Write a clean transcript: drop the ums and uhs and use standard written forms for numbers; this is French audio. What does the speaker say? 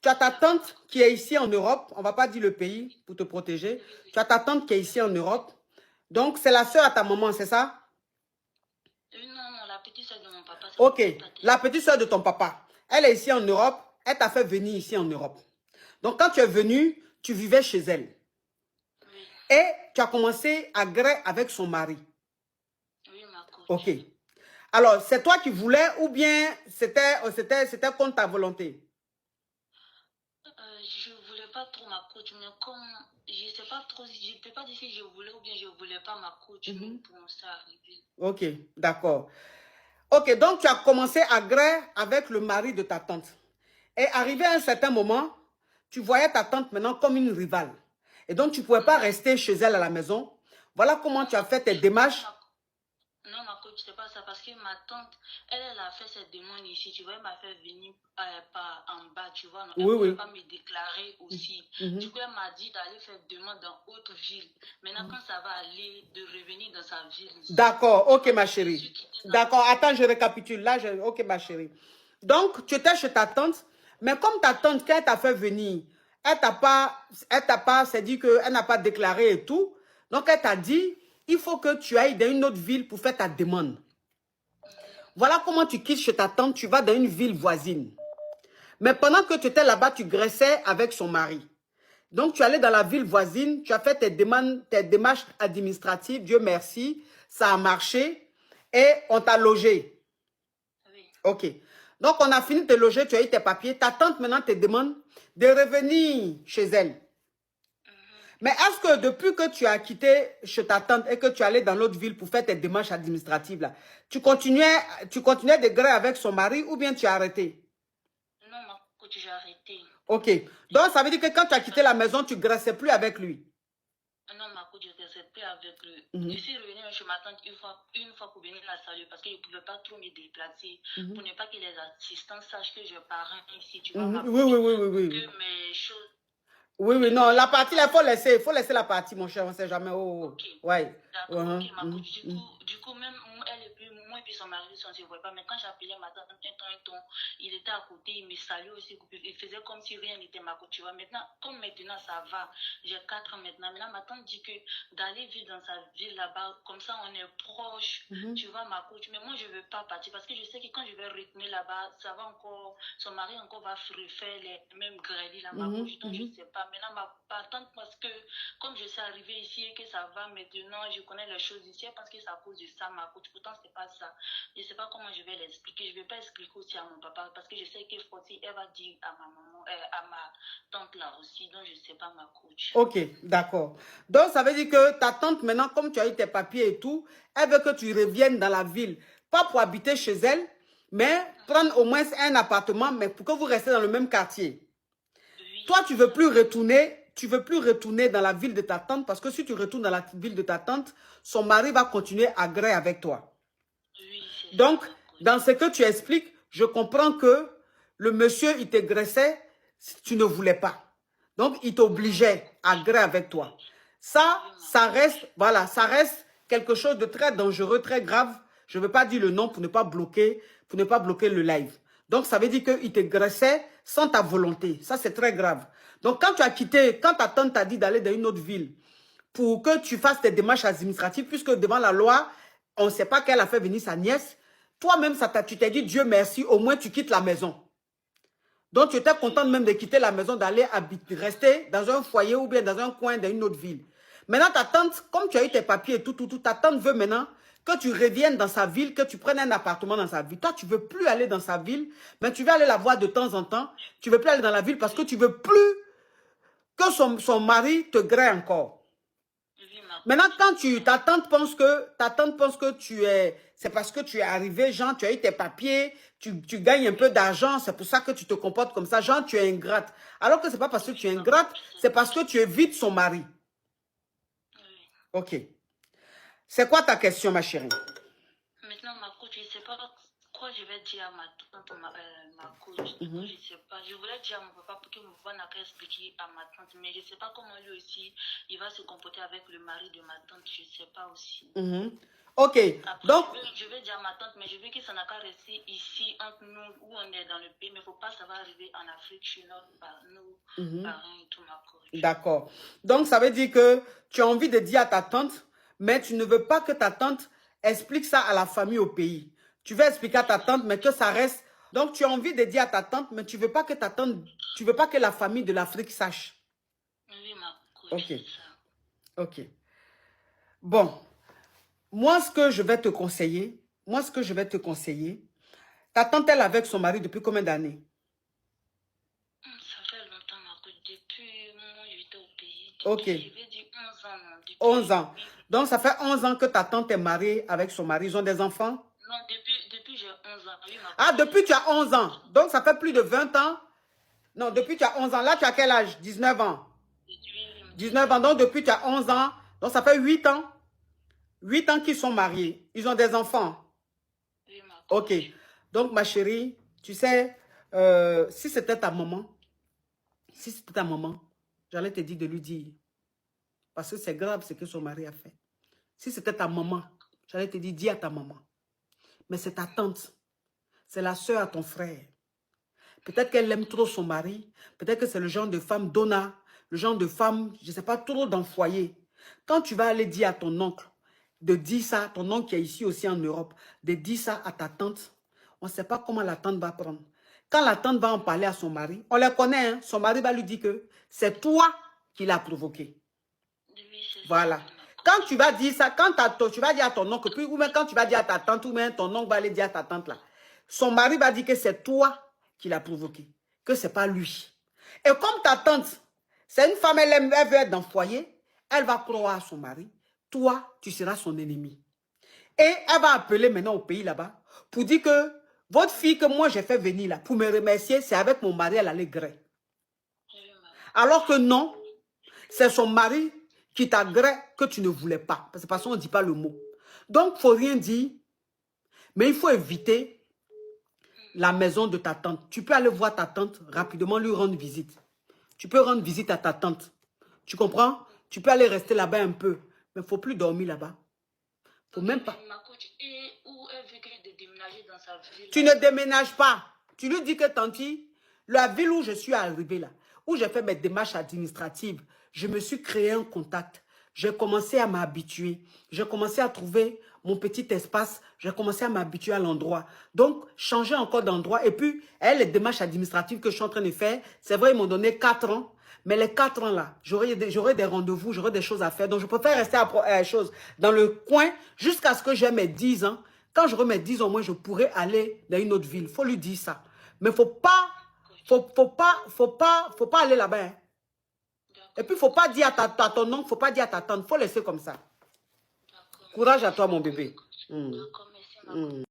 Tu as ta tante qui est ici en Europe. On ne va pas dire le pays pour te protéger. Tu as ta tante qui est ici en Europe. Donc, c'est la sœur à ta maman, c'est ça? Non, la petite soeur de mon papa. Ok, la petite soeur de ton papa. Elle est ici en Europe. Elle t'a fait venir ici en Europe. Donc, quand tu es venu, tu vivais chez elle. Oui. Et tu as commencé à gré avec son mari. Oui, ma coach. Ok. Alors, c'est toi qui voulais ou bien c'était contre ta volonté? Je voulais pas trop ma coach, mais comme je sais pas trop, je peux pas dire si je voulais ou bien je voulais pas ma coach pour ça arriver. Ok, d'accord. Ok, donc tu as commencé à gré avec le mari de ta tante. Et arrivé à un certain moment, tu voyais ta tante maintenant comme une rivale. Et donc, tu ne pouvais pas rester chez elle à la maison. Voilà comment tu as fait tes démarches. Non, ma coach, c'est pas ça. Parce que ma tante, elle a fait cette demande ici. Tu vois, elle m'a fait venir par en bas, tu vois. Elle ne pouvait pas me déclarer aussi. Du coup, elle m'a dit d'aller faire demande dans autre ville. Maintenant, quand ça va aller, de revenir dans sa ville. D'accord, ok, ma chérie. D'accord, attends, je récapitule. Là, ok, ma chérie. Donc, tu étais chez ta tante. Mais comme ta tante, quand elle t'a fait venir, elle t'a pas, c'est dit qu'elle n'a pas déclaré et tout. Donc, elle t'a dit, il faut que tu ailles dans une autre ville pour faire ta demande. Voilà comment tu quittes chez ta tante, tu vas dans une ville voisine. Mais pendant que tu étais là-bas, tu graissais avec son mari. Donc, tu allais dans la ville voisine, tu as fait tes démarches administratives, Dieu merci, ça a marché et on t'a logé. Oui. Ok. Donc, on a fini de te loger, tu as eu tes papiers. Ta tante maintenant te demande de revenir chez elle. Mais est-ce que depuis que tu as quitté chez ta tante et que tu allais dans l'autre ville pour faire tes démarches administratives, là, tu continuais de gré avec son mari ou bien tu as arrêté? Non, ma coach, j'ai arrêté. Ok. Donc, ça veut dire que quand tu as quitté la maison, tu ne graissais plus avec lui. Non, ma coach, je ne restais plus avec lui. Je suis revenue chez ma tante une fois pour venir la saluer parce que je ne pouvais pas trop me déplacer pour ne pas que les assistants sachent que je pars ici, tu vois, ma coach. Oui. Que mes choses... Oui, non, la partie là, il faut laisser la partie, mon cher, on ne sait jamais. Ok, ouais. d'accord, ok, ma coach. Du coup, même elle et puis moi et puis son mari, on ne se voit pas. Mais quand j'appelais ma tante, un ton, il était à côté, il me saluait aussi. Il faisait comme si rien n'était, ma coach, tu vois. Maintenant, comme maintenant ça va, j'ai 4 ans maintenant. Maintenant, ma tante dit que d'aller vivre dans sa ville là-bas, comme ça on est proche, tu vois, ma coach. Mais moi, je ne veux pas partir parce que je sais que quand je vais retourner là-bas, ça va encore, son mari encore va refaire les mêmes grêlis là, ma coach. Donc, je ne sais pas. Maintenant, ma tante, parce que comme je suis arrivée ici et que ça va maintenant, je connais les choses ici parce que c'est à cause de ça, ma coach. Pourtant, c'est pas ça. Je ne sais pas comment je vais l'expliquer. Je ne vais pas expliquer aussi à mon papa parce que je sais que Foti, elle va dire à ma maman, à ma tante là aussi. Donc, je ne sais pas, ma coach. Ok, d'accord. Donc, ça veut dire que ta tante, maintenant, comme tu as eu tes papiers et tout, elle veut que tu reviennes dans la ville. Pas pour habiter chez elle, mais prendre au moins un appartement, mais pour que vous restez dans le même quartier. Oui, toi, tu ne veux plus retourner. Tu veux plus retourner dans la ville de ta tante parce que si tu retournes dans la ville de ta tante, son mari va continuer à gré avec toi. Oui, donc, ça, dans ce que tu expliques, je comprends que le monsieur, il te graissait, tu ne voulais pas. Donc, il t'obligeait à gré avec toi. Ça reste, voilà, ça reste quelque chose de très dangereux, très grave. Je ne veux pas dire le nom pour ne pas bloquer le live. Donc, ça veut dire qu'il te graissait sans ta volonté. Ça, c'est très grave. Donc, quand tu as quitté, quand ta tante t'a dit d'aller dans une autre ville pour que tu fasses tes démarches administratives, puisque devant la loi, on ne sait pas qu'elle a fait venir sa nièce, toi-même, tu t'es dit, Dieu merci, au moins tu quittes la maison. Donc, tu étais contente même de quitter la maison, d'aller rester dans un foyer ou bien dans un coin d'une autre ville. Maintenant, ta tante, comme tu as eu tes papiers et tout, ta tante veut maintenant que tu reviennes dans sa ville, que tu prennes un appartement dans sa ville. Toi, tu ne veux plus aller dans sa ville, mais tu veux aller la voir de temps en temps. Tu ne veux plus aller dans la ville parce que tu ne veux plus que son mari te grée encore. Maintenant, quand ta tante pense que c'est parce que tu es arrivé, genre, tu as eu tes papiers, tu gagnes un peu d'argent, c'est pour ça que tu te comportes comme ça, genre, tu es ingrate. Alors que c'est pas parce que tu es ingrate, c'est parce que tu évites son mari. Ok. C'est quoi ta question, ma chérie? Maintenant, ma coach, je ne sais pas quoi je vais dire à ma tante, ma coach, je ne sais pas. Je voulais dire à mon papa pour qu'il me voie n'a qu'à expliquer à ma tante, mais je ne sais pas comment lui aussi, il va se comporter avec le mari de ma tante, je ne sais pas aussi. Ok, après, donc... Je vais dire à ma tante, mais je veux que ça n'a qu'à rester ici, entre nous, où on est dans le pays, mais il ne faut pas que ça va arriver en Afrique, chez nos parents et tout, ma coach. D'accord. Donc, ça veut dire que tu as envie de dire à ta tante, mais tu ne veux pas que ta tante explique ça à la famille au pays. Tu veux expliquer à ta tante, mais que ça reste... Donc, tu as envie de dire à ta tante, mais tu ne veux pas que ta tante... Tu veux pas que la famille de l'Afrique sache. Oui, ma coach, Ok. c'est ça. Ok. Bon. Moi, ce que je vais te conseiller, ta tante, elle est avec son mari depuis combien d'années? Ça fait longtemps, ma coach, depuis moi, j'étais au pays. Ok. Je vais dire 11 ans. Depuis 11 ans. Donc, ça fait 11 ans que ta tante est mariée avec son mari. Ils ont des enfants? Non, depuis j'ai 11 ans. Oui, ah, depuis tu as 11 ans. Donc, ça fait plus de 20 ans. Non, depuis tu as 11 ans. Là, tu as quel âge? 19 ans. 19 ans. Donc, depuis tu as 11 ans. Donc, ça fait 8 ans. 8 ans qu'ils sont mariés. Ils ont des enfants. Oui, ma ok. Donc, ma chérie, tu sais, si c'était ta maman, j'allais te dire de lui dire. Parce que c'est grave ce que son mari a fait. Si c'était ta maman, j'allais te dire, dis à ta maman. Mais c'est ta tante. C'est la soeur à ton frère. Peut-être qu'elle aime trop son mari. Peut-être que c'est le genre de femme donna. Le genre de femme, je ne sais pas, trop dans le foyer. Quand tu vas aller dire à ton oncle, de dire ça, ton oncle qui est ici aussi en Europe, de dire ça à ta tante, on ne sait pas comment la tante va prendre. Quand la tante va en parler à son mari, on les connaît, hein, son mari va lui dire que c'est toi qui l'as provoqué. Voilà. Quand tu vas dire ça, quand tu vas dire à ton oncle, puis, ou même quand tu vas dire à ta tante, ou même ton oncle va aller dire à ta tante là, son mari va dire que c'est toi qui l'a provoqué, que ce n'est pas lui. Et comme ta tante, c'est une femme, elle veut être dans le foyer, elle va croire à son mari, toi, tu seras son ennemi. Et elle va appeler maintenant au pays là-bas pour dire que votre fille que moi j'ai fait venir là, pour me remercier, c'est avec mon mari, elle allait gré. Alors que non, c'est son mari qui t'agrée que tu ne voulais pas. Parce que on ne dit pas le mot. Donc, il ne faut rien dire. Mais il faut éviter la maison de ta tante. Tu peux aller voir ta tante rapidement, lui rendre visite. Tu peux rendre visite à ta tante. Tu comprends? Tu peux aller rester là-bas un peu. Mais il ne faut plus dormir là-bas. Il ne faut même pas. Et où elle veut qu'elle déménage dans sa ville? Tu ne déménages pas. Tu lui dis que tanti, la ville où je suis arrivée là, où j'ai fait mes démarches administratives, je me suis créé un contact. J'ai commencé à m'habituer. J'ai commencé à trouver mon petit espace. J'ai commencé à m'habituer à l'endroit. Donc, changer encore d'endroit. Et puis, les démarches administratives que je suis en train de faire, c'est vrai, ils m'ont donné 4 ans. Mais les 4 ans là, j'aurai des rendez-vous, j'aurai des choses à faire. Donc, je préfère rester dans le coin jusqu'à ce que j'ai mes 10 ans. Quand j'aurai mes 10 ans, moi, je pourrai aller dans une autre ville. Il faut lui dire ça. Mais il ne faut pas aller là-bas. Hein. Et puis, il ne faut pas dire à ton oncle, il ne faut pas dire à ta tante. Il faut laisser comme ça. Courage à toi, mon bébé. D'accord, merci,